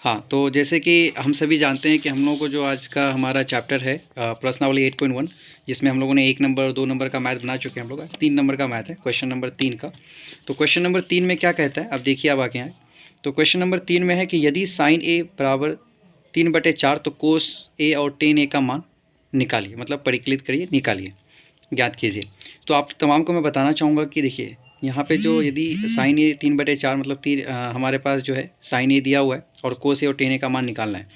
हाँ, तो जैसे कि हम सभी जानते हैं कि हम लोगों को जो आज का हमारा चैप्टर है प्रश्नावली 8.1, जिसमें हम लोगों ने 1 नंबर 2 नंबर का मैथ बना चुके हैं। हम लोग आज 3 नंबर का मैथ है, क्वेश्चन नंबर 3 का। तो क्वेश्चन नंबर 3 में क्या कहता है, अब देखिए अब आगे आए। तो क्वेश्चन नंबर 3 में है कि यदि साइन ए बराबर 3/4 तो कोस ए और टेन ए का मान निकालिए, मतलब परिकलित करिए, निकालिए, ज्ञात कीजिए। तो आप तमाम को मैं बताना चाहूँगा कि देखिए यहाँ पे जो यदि साइन ए 3/4 मतलब हमारे पास जो है साइन ए दिया हुआ है और कोस ए और टेन ए का मान निकालना है।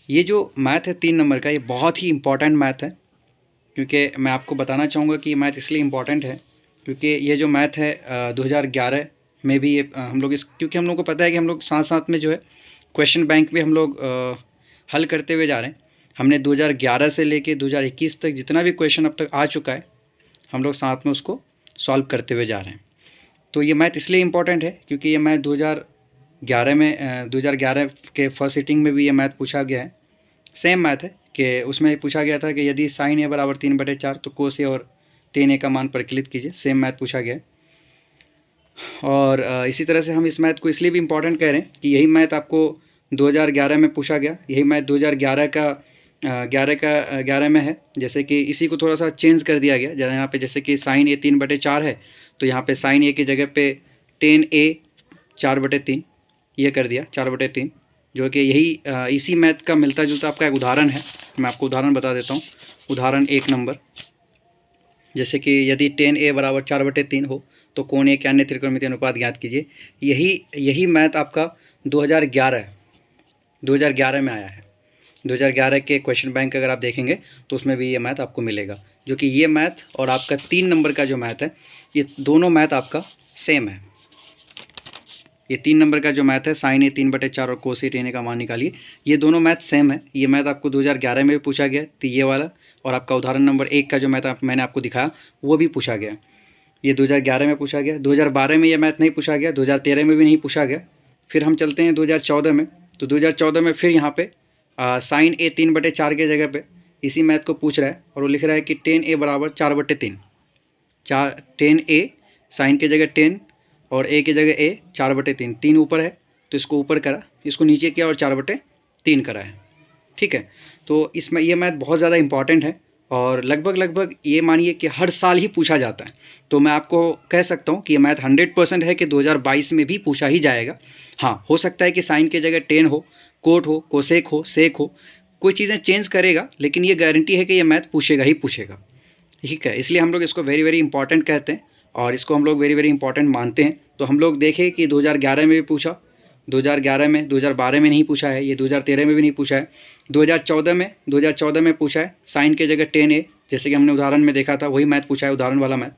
ये जो मैथ है 3 नंबर का, ये बहुत ही इंपॉर्टेंट मैथ है, क्योंकि मैं आपको बताना चाहूँगा कि ये मैथ इसलिए इम्पॉर्टेंट है क्योंकि ये जो मैथ है 2011 में भी ये हम लोग क्योंकि हम लोग को पता है कि हम लोग साथ साथ में जो है क्वेश्चन बैंक में हम लोग हल करते हुए जा रहे हैं। हमने 2011 से लेके 2021 तक जितना भी क्वेश्चन अब तक आ चुका है, हम लोग साथ में उसको सॉल्व करते हुए जा रहे हैं। तो ये मैथ इसलिए इम्पॉर्टेंट है क्योंकि ये मैथ 2011 के फर्स्ट सिटिंग में भी ये मैथ पूछा गया है। सेम मैथ है कि उसमें पूछा गया था कि यदि साइन ए बराबर 3/4 तो कोस ए और टेन ए का मान परिकलित कीजिए। सेम मैथ पूछा गया है। और इसी तरह से हम इस मैथ को इसलिए भी इम्पॉर्टेंट कह रहे हैं कि यही मैथ आपको 2011 में पूछा गया। यही मैथ 2011 का 11 में है। जैसे कि इसी को थोड़ा सा चेंज कर दिया गया। जैसे यहाँ पे जैसे कि साइन ए 3/4 है, तो यहाँ पे साइन ए की जगह पे टेन ए 4/3 ये कर दिया, 4/3, जो कि यही इसी मैथ का मिलता जुलता आपका एक उदाहरण है। मैं आपको उदाहरण बता देता हूँ। उदाहरण 1 नंबर, जैसे कि यदि टेन ए बराबर 4/3 हो तो कोण ए के अन्य त्रिकोणमितीय अनुपात ज्ञात कीजिए। यही मैथ आपका 2011 में आया है। 2011 के क्वेश्चन बैंक अगर आप देखेंगे तो उसमें भी ये मैथ आपको मिलेगा, जो कि ये मैथ और आपका 3 नंबर का जो मैथ है, ये दोनों मैथ आपका सेम है। ये 3 नंबर का जो मैथ है साइन ए 3/4 और कोस ए टेन ए का मान निकालिए, ये दोनों मैथ सेम है। ये मैथ आपको 2011 में भी पूछा गया, तो ये वाला, और आपका उदाहरण नंबर 1 का जो मैथ मैंने आपको दिखाया वो भी पूछा गया। ये 2011 में पूछा गया। 2012 में ये मैथ नहीं पूछा गया, 2013 में भी नहीं पूछा गया। फिर हम चलते हैं 2014 में। तो 2014 में फिर यहाँ पे साइन ए 3/4 के जगह पे इसी मैथ को पूछ रहा है और वो लिख रहा है कि टेन ए बराबर 4/3। टेन ए, साइन की जगह 10 और ए की जगह ए, 4/3। 3 ऊपर है तो इसको ऊपर करा, इसको नीचे किया और 4/3 करा है। ठीक है। तो इसमें ये मैथ बहुत ज़्यादा इंपॉर्टेंट है और लगभग ये मानिए कि हर साल ही पूछा जाता है। तो मैं आपको कह सकता हूँ कि ये मैथ 100% है कि 2022 में भी पूछा ही जाएगा। हाँ, हो सकता है कि साइन की जगह 10 हो, कोट हो, कोसेक हो, सेक हो, कोई चीज़ें चेंज करेगा, लेकिन ये गारंटी है कि ये मैथ पूछेगा ही पूछेगा। ठीक है, इसलिए हम लोग इसको वेरी वेरी इंपॉर्टेंट कहते हैं और इसको हम लोग वेरी वेरी इंपॉर्टेंट मानते हैं। तो हम लोग देखें कि 2011 में भी पूछा, 2011 में, 2012 में नहीं पूछा है, ये 2013 में भी नहीं पूछा है, 2014 में पूछा है साइन की जगह 10 ए, जैसे कि हमने उदाहरण में देखा था, वही मैथ पूछा है, उदाहरण वाला मैथ।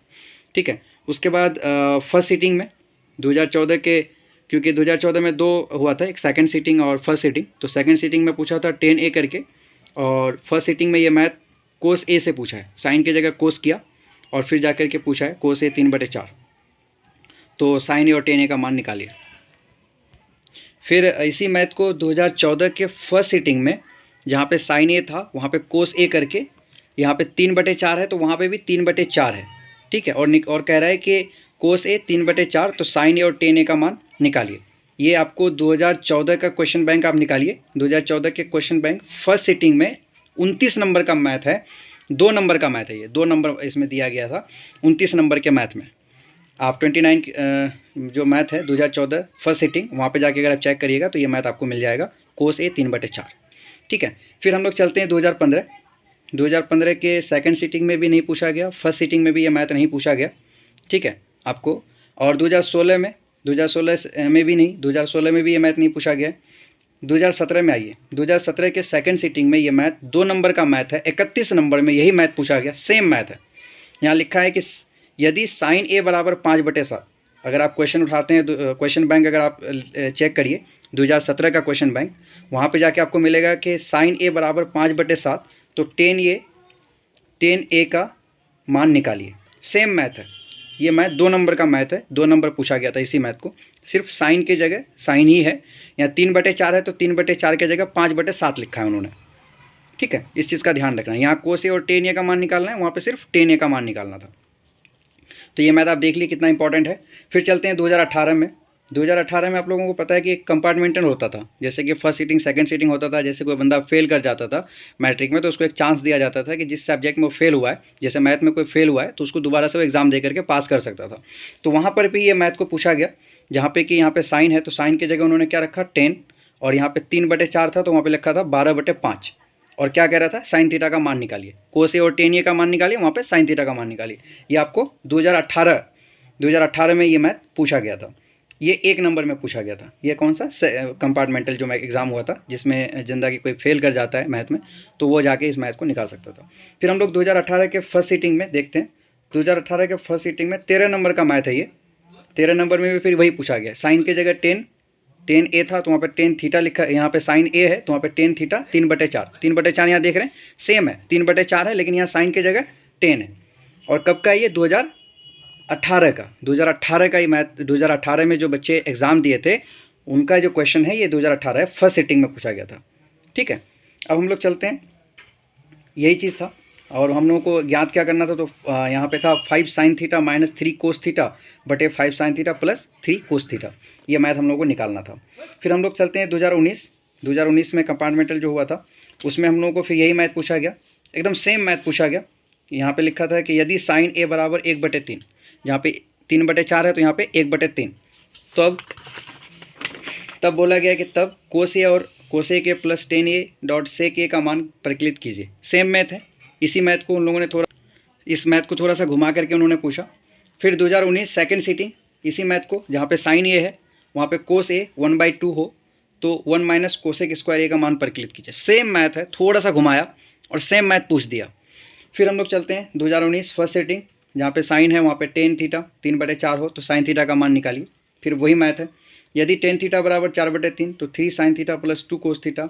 ठीक है। उसके बाद फर्स्ट सीटिंग में 2014 के, क्योंकि 2014 में 2 हुआ था, एक सेकंड सीटिंग और फर्स्ट सीटिंग। तो सेकंड सीटिंग में पूछा था 10 ए करके, और फर्स्ट सीटिंग में ये मैथ कोस ए से पूछा है, साइन की जगह कोस किया और फिर जाकर के पूछा है कोस ए 3/4। तो साइन ए और टेन ए का मान निकालिए। फिर इसी मैथ को 2014 के फर्स्ट सीटिंग में, जहाँ पे साइन ए था वहाँ पे कोस ए करके, यहाँ पे 3/4 है तो वहाँ पे भी 3/4 है। ठीक है। और कह रहा है कि कोस ए 3/4 तो साइन ए और टेन ए का मान निकालिए। ये आपको 2014 का क्वेश्चन बैंक आप निकालिए। 2014 के क्वेश्चन बैंक फर्स्ट सीटिंग में 29 नंबर का मैथ है, 2 नंबर का मैथ है। ये 2 नंबर इसमें दिया गया था 29 नंबर के मैथ में। आप 29 जो मैथ है 2014 फर्स्ट सीटिंग, वहाँ पे जाके अगर आप चेक करिएगा तो ये मैथ आपको मिल जाएगा, कोस ए 3/4। ठीक है। फिर हम लोग चलते हैं 2015 के सेकंड सीटिंग में भी नहीं पूछा गया, फर्स्ट सीटिंग में भी ये मैथ नहीं पूछा गया। ठीक है आपको। और 2016 में भी नहीं, 2016 में भी ये मैथ नहीं पूछा गया। 2017 में आइए, 2017 के सेकंड सीटिंग में ये मैथ 2 नंबर का मैथ है, 31 नंबर में यही मैथ पूछा गया, सेम मैथ है। यहाँ लिखा है कि यदि साइन ए बराबर 5/7, अगर आप क्वेश्चन उठाते हैं, क्वेश्चन बैंक अगर आप चेक करिए 2017 का क्वेश्चन बैंक, वहाँ पे जाके आपको मिलेगा कि साइन ए बराबर 5/7 तो टेन ए का मान निकालिए। सेम मैथ है। ये मैथ 2 नंबर का मैथ है, 2 नंबर पूछा गया था इसी मैथ को, सिर्फ साइन की जगह साइन ही है। यहाँ 3/4 है तो 3/4 की जगह 5/7 लिखा है उन्होंने। ठीक है, इस चीज़ का ध्यान रखना है। यहाँ कोस ए और टेन ए का मान निकालना है, वहाँ पे सिर्फ टेन ए का मान निकालना था। तो ये मैथ आप देख लीजिए कितना इंपॉर्टेंट है। फिर चलते हैं 2018 में। 2018 में आप लोगों को पता है कि कंपार्टमेंटल होता था, जैसे कि फर्स्ट सीटिंग सेकंड सीटिंग होता था। जैसे कोई बंदा फेल कर जाता था मैट्रिक में तो उसको एक चांस दिया जाता था कि जिस सब्जेक्ट में वो फेल हुआ है, जैसे मैथ में कोई फेल हुआ है तो उसको दोबारा से वो एग्ज़ाम दे करके पास कर सकता था। तो वहाँ पर भी ये मैथ को पूछा गया, जहाँ पे कि यहाँ पे साइन है तो साइन की जगह उन्होंने क्या रखा 10, और यहाँ पे 3/4 था तो वहाँ पे लिखा था 12/5, और क्या कह रहा था साइन थीटा का मान निकालिए, कोस ए और टेन ए का मान निकालिए, वहाँ पे साइन थीटा का मान निकालिए। ये आपको 2018 में ये मैथ पूछा गया था। ये 1 नंबर में पूछा गया था। ये कौन सा कंपार्टमेंटल जो एग्ज़ाम हुआ था, जिसमें जिंदा की कोई फेल कर जाता है मैथ में तो वो जाके इस मैथ को निकाल सकता था। फिर हम लोग 2018 के फर्स्ट सीटिंग में देखते हैं। 2018 के फर्स्ट सीटिंग में 13 नंबर का मैथ है ये। 13 नंबर में भी फिर वही पूछा गया, साइन की जगह 10 ए था तो वहाँ पे 10 थीटा लिखा है, यहाँ पे साइन ए है तो वहाँ पे 10 थीटा 3/4, 3/4 यहाँ देख रहे हैं सेम है, 3/4 है, लेकिन यहाँ साइन की जगह 10 है। और कब का है ये 2018 का ही मैथ। 2018 में जो बच्चे एग्ज़ाम दिए थे उनका जो क्वेश्चन है ये 2018 है, फर्स्ट सीटिंग में पूछा गया था। ठीक है, अब हम लोग चलते हैं, यही चीज़ था और हम लोगों को ज्ञात क्या करना था। तो यहाँ पे था 5 sin theta minus 3 cos theta बटे 5 sin theta plus 3 cos theta, ये मैथ हम लोगों को निकालना था। फिर हम लोग चलते हैं 2019 में कंपार्टमेंटल जो हुआ था उसमें हम लोगों को फिर यही मैथ पूछा गया, एकदम सेम मैथ पूछा गया। यहाँ पे लिखा था कि यदि साइन ए बराबर 1/3, जहाँ पे 3/4 है तो यहाँ पे 1/3, तो अब तब बोला गया कि तब कोस ए और कोसे के प्लस 10a डॉट सेक ए का मान परिकलित कीजिए। सेम मैथ है, इसी मैथ को उन लोगों ने इस मैथ को थोड़ा सा घुमा करके उन्होंने पूछा। फिर 2019 सेकंड सीटिंग, इसी मैथ को जहाँ पे साइन ए है वहाँ पे कोस ए 1/2 हो तो 1 माइनस कोसेक स्क्वायर ए का मान परिकलित कीजिए। सेम मैथ है, थोड़ा सा घुमाया और सेम मैथ पूछ दिया। फिर हम लोग चलते हैं 2019 फर्स्ट सीटिंग, जहाँ पे साइन है वहाँ पे 10 थीटा 3/4 हो तो साइन थीटा का मान निकालिए। फिर वही मैथ है, यदि 10 थीटा बराबर 4/3 तो 3 sin theta plus 2 cos theta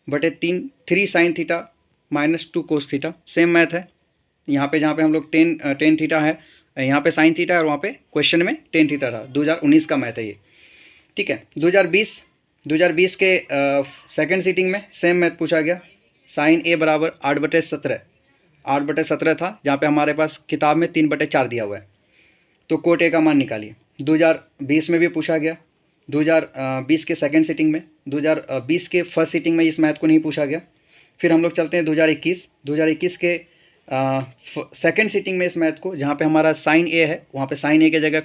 बटे 3 sin theta minus 2 cos theta. Same math है, यहाँ पे जहाँ पे हम लोग 10 थीटा है यहाँ पे साइन थीटा है और वहाँ पे क्वेश्चन में 10 थीटा था। 2019 का मैथ है ये। ठीक है, 2020 के सेकंड सीटिंग में सेम मैथ पूछा गया। साइन ए बराबर 8/17 था, जहाँ पे हमारे पास किताब में 3/4 दिया हुआ है, तो कोट ए का मान निकालिए। 2020 में भी पूछा गया, 2020 के सेकंड सीटिंग में। 2020 के फर्स्ट सीटिंग में इस मैथ को नहीं पूछा गया। फिर हम लोग चलते हैं 2021 के सेकंड सीटिंग में इस मैथ को, जहाँ पे हमारा साइन ए है वहाँ पे साइन ए की जगह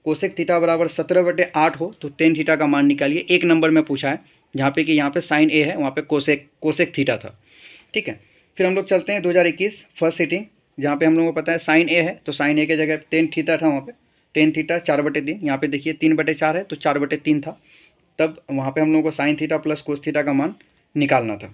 कोसेक थीटा बराबर 17/8 हो तो 10 थीटा का मान निकालिए। 1 नंबर में पूछा है, जहाँ पे कि यहाँ पे साइन ए है वहाँ पे कोसेक थीटा था। ठीक है, फिर हम लोग चलते हैं 2021 फर्स्ट सीटिंग, जहाँ पे हम लोगों को पता है साइन ए है तो साइन ए की जगह 10 थीटा था, वहाँ पे 10 थीटा 4/3, यहाँ पे देखिए 3/4 है तो 4/3 था, तब वहाँ पे हम लोगों को sine theta plus cos theta का मान निकालना था।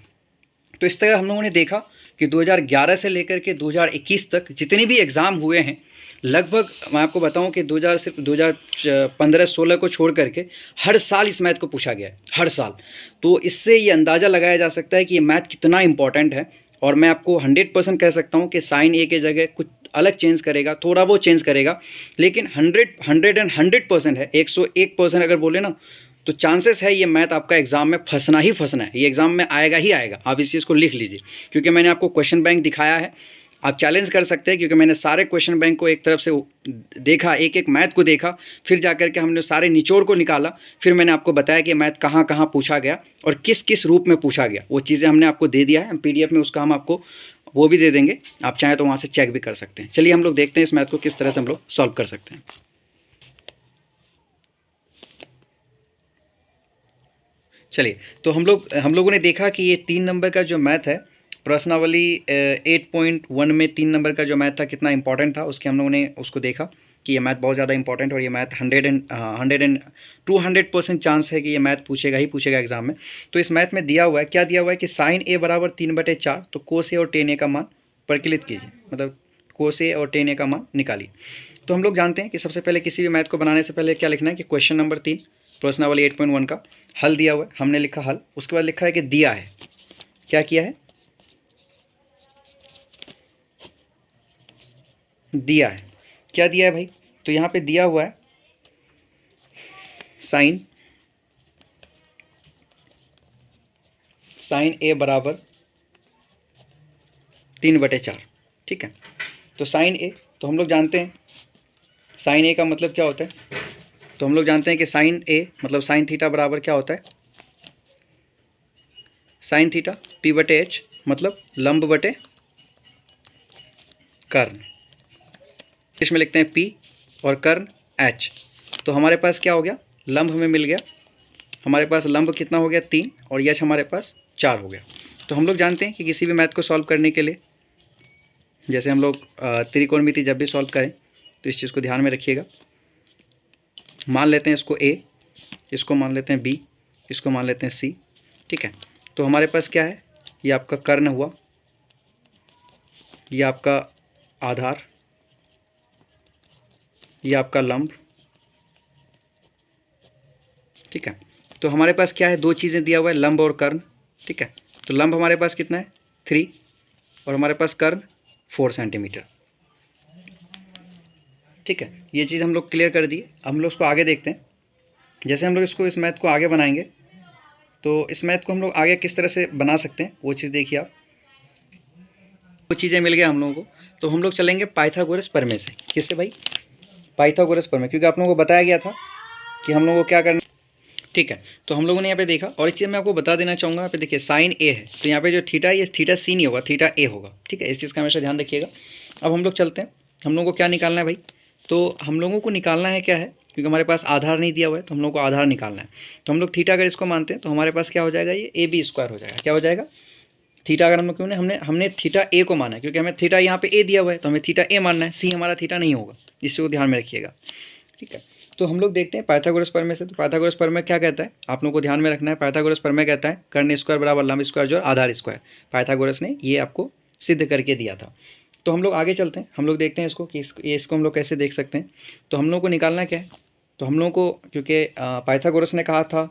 तो इस तरह हम लोगों ने देखा कि 2011 से लेकर के 2021 तक जितने भी एग्ज़ाम हुए हैं लगभग, मैं आपको बताऊं कि 2015-16 को छोड़ करके हर साल इस मैथ को पूछा गया है, हर साल। तो इससे ये अंदाज़ा लगाया जा सकता है कि ये मैथ कितना इंपॉर्टेंट है। और मैं आपको 100% कह सकता हूँ कि साइन ए के जगह कुछ अलग चेंज करेगा, थोड़ा बहुत चेंज करेगा, लेकिन 100% है, 101% अगर बोले ना तो चांसेस है ये मैथ आपका एग्ज़ाम में फंसना ही फंसना है, ये एग्ज़ाम में आएगा ही आएगा। आप इस चीज़ को लिख लीजिए, क्योंकि मैंने आपको क्वेश्चन बैंक दिखाया है, आप चैलेंज कर सकते हैं, क्योंकि मैंने सारे क्वेश्चन बैंक को एक तरफ से देखा, एक एक मैथ को देखा, फिर जा कर के हमने सारे निचोड़ को निकाला, फिर मैंने आपको बताया कि मैथ कहाँ कहाँ पूछा गया और किस किस रूप में पूछा गया। वो चीज़ें हमने आपको दे दिया है PDF में, उसका हम आपको वो भी दे देंगे, आप चाहें तो वहाँ से चेक भी कर सकते हैं। चलिए हम लोग देखते हैं इस मैथ को किस तरह से हम लोग सॉल्व कर सकते हैं। चलिए, तो हम लोगों ने देखा कि ये 3 नंबर का जो मैथ है, प्रश्नावली 8.1 में 3 नंबर का जो मैथ था कितना इंपॉर्टेंट था, उसके हम लोगों ने उसको देखा कि ये मैथ बहुत ज़्यादा इंपॉर्टेंट और ये मैथ 200% चांस है कि ये मैथ पूछेगा ही पूछेगा एग्जाम में। तो इस मैथ में दिया हुआ है, क्या दिया हुआ है कि साइन ए बराबर 3/4 तो कोस ए और टेन ए का मान परिकलित कीजिए, मतलब कोस ए और टेन ए का मान निकालिए। तो हम लोग जानते हैं कि सबसे पहले किसी भी मैथ को बनाने से पहले क्या लिखना है कि क्वेश्चन नंबर 3 प्रश्नावली 8.1 का हल दिया हुआ है, हमने लिखा हल, उसके बाद लिखा है कि दिया है, क्या किया है, दिया है, क्या दिया है भाई, तो यहाँ पे दिया हुआ है साइन ए बराबर 3/4। ठीक है, तो साइन ए तो हम लोग जानते हैं साइन ए का मतलब क्या होता है? तो हम लोग जानते हैं कि साइन ए मतलब साइन थीटा बराबर क्या होता है? साइन थीटा पी बटे एच मतलब लंब बटे कर्ण। इसमें लिखते हैं पी और कर्ण एच। तो हमारे पास क्या हो गया? लंब हमें मिल गया। हमारे पास लंब कितना हो गया? 3 और यच हमारे पास 4 हो गया। तो हम लोग जानते हैं कि किसी भी मैथ को सॉल्व करने के लिए, जैसे हम लोग त्रिकोणमिति जब भी सॉल्व करें तो इस चीज़ को ध्यान में रखिएगा। मान लेते हैं इसको ए, इसको मान लेते हैं बी, इसको मान लेते हैं सी। ठीक है, तो हमारे पास क्या है? ये आपका कर्ण हुआ, ये आपका आधार, ये आपका लंब। ठीक है, तो हमारे पास क्या है? दो चीज़ें दिया हुआ है, लंब और कर्ण। ठीक है, तो लंब हमारे पास कितना है? 3 और हमारे पास कर्ण 4 सेंटीमीटर। ठीक है, ये चीज़ हम लोग क्लियर कर दिए। हम लोग इसको आगे देखते हैं। जैसे हम लोग इसको इस मैथ को आगे बनाएंगे तो इस मैथ को हम लोग आगे किस तरह से बना सकते हैं वो चीज़ देखिए आप। वो चीज़ें मिल गया हम लोगों को, तो हम लोग चलेंगे पाइथागोरस प्रमेय से। किससे भाई? पाइथागोरस प्रमेय, क्योंकि आप लोगों को बताया गया था कि हम लोगों को क्या करना। ठीक है, तो हम लोगों ने यहाँ पे देखा, और एक चीज़ मैं आपको बता देना चाहूँगा। यहाँ पे देखिए साइन ए है, तो यहाँ पे जो थीटा है ये थीटा सी नहीं होगा, थीटा ए होगा। ठीक है, इस चीज़ का हमेशा ध्यान रखिएगा। अब हम लोग चलते हैं, हम लोगों को क्या निकालना है भाई? तो हम लोगों को निकालना है क्या है, क्योंकि हमारे पास आधार नहीं दिया हुआ है तो हम लोग को आधार निकालना है। तो हम लोग थीटा अगर इसको मानते हैं तो हमारे पास क्या हो जाएगा? ये ए बी स्क्वायर हो जाएगा। क्या हो जाएगा? थीटा अगर हम लोग, क्यों हमने हमने थीटा ए को माना है, क्योंकि हमें थीटा यहाँ पे ए दिया हुआ है तो हमें थीटा ए मानना है, सी हमारा थीटा नहीं होगा। इसको ध्यान में रखिएगा। ठीक है, तो हम लोग देखते हैं पाइथागोरस प्रमेय से। तो पाइथागोरस प्रमेय क्या कहता है, आप लोगों को ध्यान में रखना है। पाइथागोरस प्रमेय कहता है कर्ण स्क्वायर बराबर लंब स्क्वायर जो आधार स्क्वायर। पाइथागोरस ने ये आपको सिद्ध करके दिया था। तो हम लोग आगे चलते हैं, हम लोग देखते हैं इसको कि इसको हम लोग कैसे देख सकते हैं। तो हम लोग को निकालना क्या है? तो हम लोग को, क्योंकि पाइथागोरस ने कहा था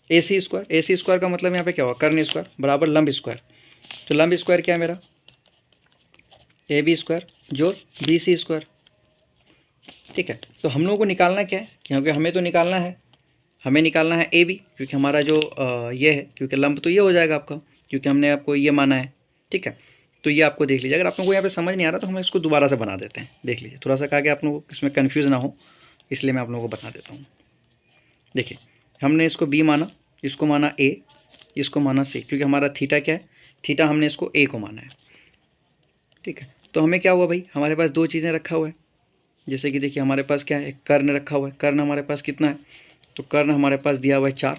ए सी स्क्वायर का मतलब यहाँ पे क्या हुआ? कर्ण स्क्वायर बराबर लंब स्क्वायर। तो लंब स्क्वायर क्या है मेरा? ए बी स्क्वायर जोड़ बी सी स्क्वायर। ठीक है, तो हम लोगों को निकालना क्या है? क्योंकि हमें तो निकालना है, हमें निकालना है ए बी, क्योंकि हमारा जो ये है, क्योंकि लंब तो ये हो जाएगा आपका, क्योंकि हमने आपको ये माना है। ठीक है, तो ये आपको देख लीजिए। अगर आप लोगों को यहाँ पे समझ नहीं आ रहा तो हम इसको दोबारा से बना देते हैं। देख लीजिए, थोड़ा सा कहा कि आप लोगों को इसमें कन्फ्यूज़ ना हो, इसलिए मैं आप लोगों को बता देता हूँ। देखिए, हमने इसको बी माना, इसको माना ए, इसको माना सी, क्योंकि हमारा थीटा क्या है? थीटा हमने इसको ए को माना है। ठीक है, तो हमें क्या हुआ भाई? हमारे पास दो चीज़ें रखा हुआ है। जैसे कि देखिए हमारे पास क्या है? कर्ण रखा हुआ है। कर्ण हमारे पास कितना है? तो कर्ण हमारे पास दिया हुआ है 4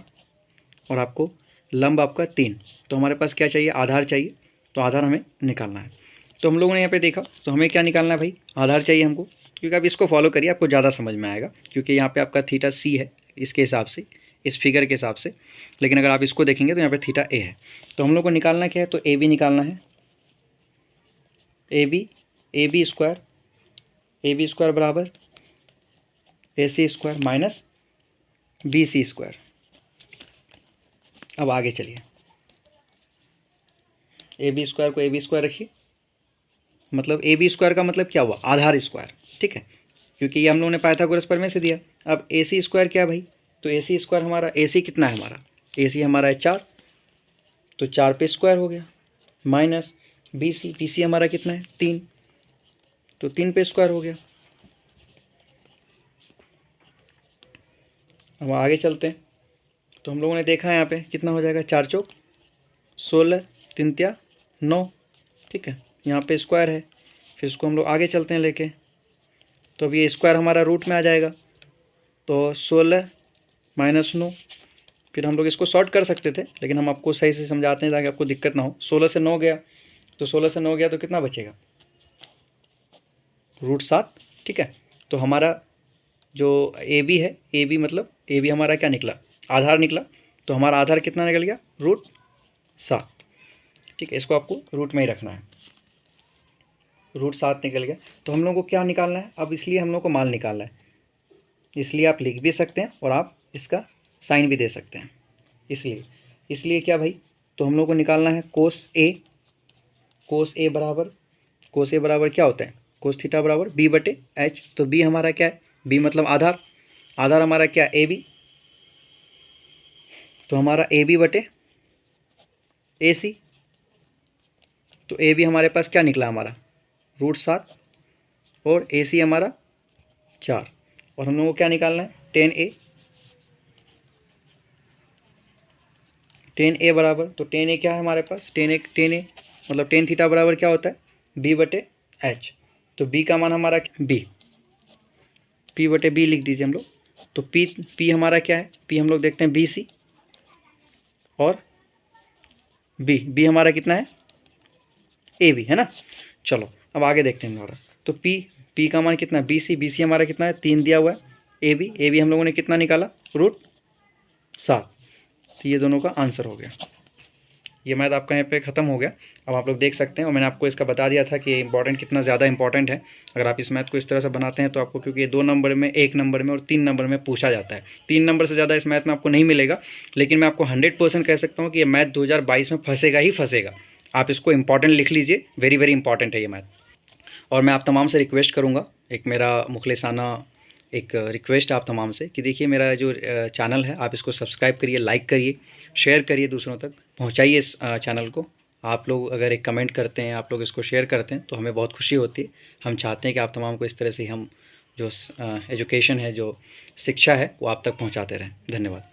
और आपको लंब आपका 3। तो हमारे पास क्या चाहिए? आधार चाहिए। तो आधार हमें निकालना है। तो हम लोगों ने यहाँ पे देखा, तो हमें क्या निकालना है भाई? आधार चाहिए हमको, क्योंकि आप इसको फॉलो करिए, आपको ज़्यादा समझ में आएगा। क्योंकि यहाँ पे आपका थीटा सी है इसके हिसाब से, इस फिगर के हिसाब से, लेकिन अगर आप इसको देखेंगे तो यहाँ पे थीटा ए है। तो हम लोग को निकालना क्या है? तो ए बी निकालना है। ए बी स्क्वायर बराबर A C square minus B C square. अब आगे चलिए, ए बी स्क्वायर को ए बी स्क्वायर रखिए, मतलब ए बी स्क्वायर का मतलब क्या हुआ? आधार स्क्वायर। ठीक है, क्योंकि ये हम लोगों ने पाइथागोरस प्रमेय से दिया। अब ए सी स्क्वायर क्या भाई? तो ए सी स्क्वायर हमारा, ए सी कितना है हमारा? ए सी हमारा है 4, तो 4 पे स्क्वायर हो गया, माइनस बी सी हमारा कितना है? 3, तो 3 पे स्क्वायर हो गया। अब आगे चलते हैं, तो हम लोगों ने देखा है यहाँ पे कितना हो जाएगा? 4 चौक 16, 3 तिया 9। ठीक है, यहाँ पे स्क्वायर है, फिर इसको हम लोग आगे चलते हैं लेके, तो अब ये स्क्वायर हमारा रूट में आ जाएगा। तो 16 माइनस 9, फिर हम लोग इसको शॉर्ट कर सकते थे, लेकिन हम आपको सही से समझाते हैं ताकि आपको दिक्कत ना हो। 16 से 9 गया, तो 16 से 9 गया तो कितना बचेगा? √7। ठीक है, तो हमारा जो ए बी है, ए बी मतलब ए बी हमारा क्या निकला? आधार निकला। तो हमारा आधार कितना निकल गया? √7। ठीक है, इसको आपको रूट में ही रखना है। √7 निकल गया। तो हम लोग को क्या निकालना है अब? इसलिए हम लोग को मान निकालना है, इसलिए आप लिख भी सकते हैं और आप इसका साइन भी दे सकते हैं। इसलिए क्या भाई? तो हम लोग को निकालना है कोस ए बराबर क्या होता है? कोस थीटा बराबर बी बटे एच। तो बी हमारा क्या है? बी मतलब आधार हमारा क्या? A B. तो हमारा ए बी बटे ए सी। तो ए बी हमारे पास क्या निकला हमारा? √7 और ए सी हमारा 4, और हम लोगों को क्या निकालना है 10a। 10a बराबर, तो 10a क्या है हमारे पास, 10a मतलब टेन थीटा बराबर क्या होता है b/h। तो b का मान हमारा b, p/b लिख दीजिए हम लोग। तो p हमारा क्या है, p हम लोग देखते हैं BC, और b हमारा कितना है AB, है ना। चलो अब आगे देखते हैं हमारा। तो p का मान कितना है BC हमारा कितना है 3 दिया हुआ है। AB हम लोगों ने कितना निकाला √7। तो ये दोनों का आंसर हो गया। ये मैथ आपका यहाँ पे ख़त्म हो गया। अब आप लोग देख सकते हैं, और मैंने आपको इसका बता दिया था कि इंपॉर्टेंट कितना ज़्यादा इंपॉर्टेंट है। अगर आप इस मैथ को इस तरह से बनाते हैं तो आपको, क्योंकि ये 2 नंबर में, 1 नंबर में और 3 नंबर में पूछा जाता है, 3 नंबर से ज़्यादा इस मैथ में आपको नहीं मिलेगा। लेकिन मैं आपको 100% कह सकता हूँ कि ये मैथ 2022 में फंसेगा ही फंसेगा। आप इसको इंपॉर्टेंट लिख लीजिए, वेरी वेरी इंपॉर्टेंट है ये मैथ। और मैं आप तमाम से रिक्वेस्ट करूँगा, एक मेरा मुखलिसाना एक रिक्वेस्ट आप तमाम से, कि देखिए मेरा जो चैनल है आप इसको सब्सक्राइब करिए, लाइक करिए, शेयर करिए, दूसरों तक पहुंचाइए इस चैनल को। आप लोग अगर एक कमेंट करते हैं, आप लोग इसको शेयर करते हैं तो हमें बहुत खुशी होती है। हम चाहते हैं कि आप तमाम को इस तरह से हम जो एजुकेशन है, जो शिक्षा है, वो आप तक पहुंचाते रहें। धन्यवाद।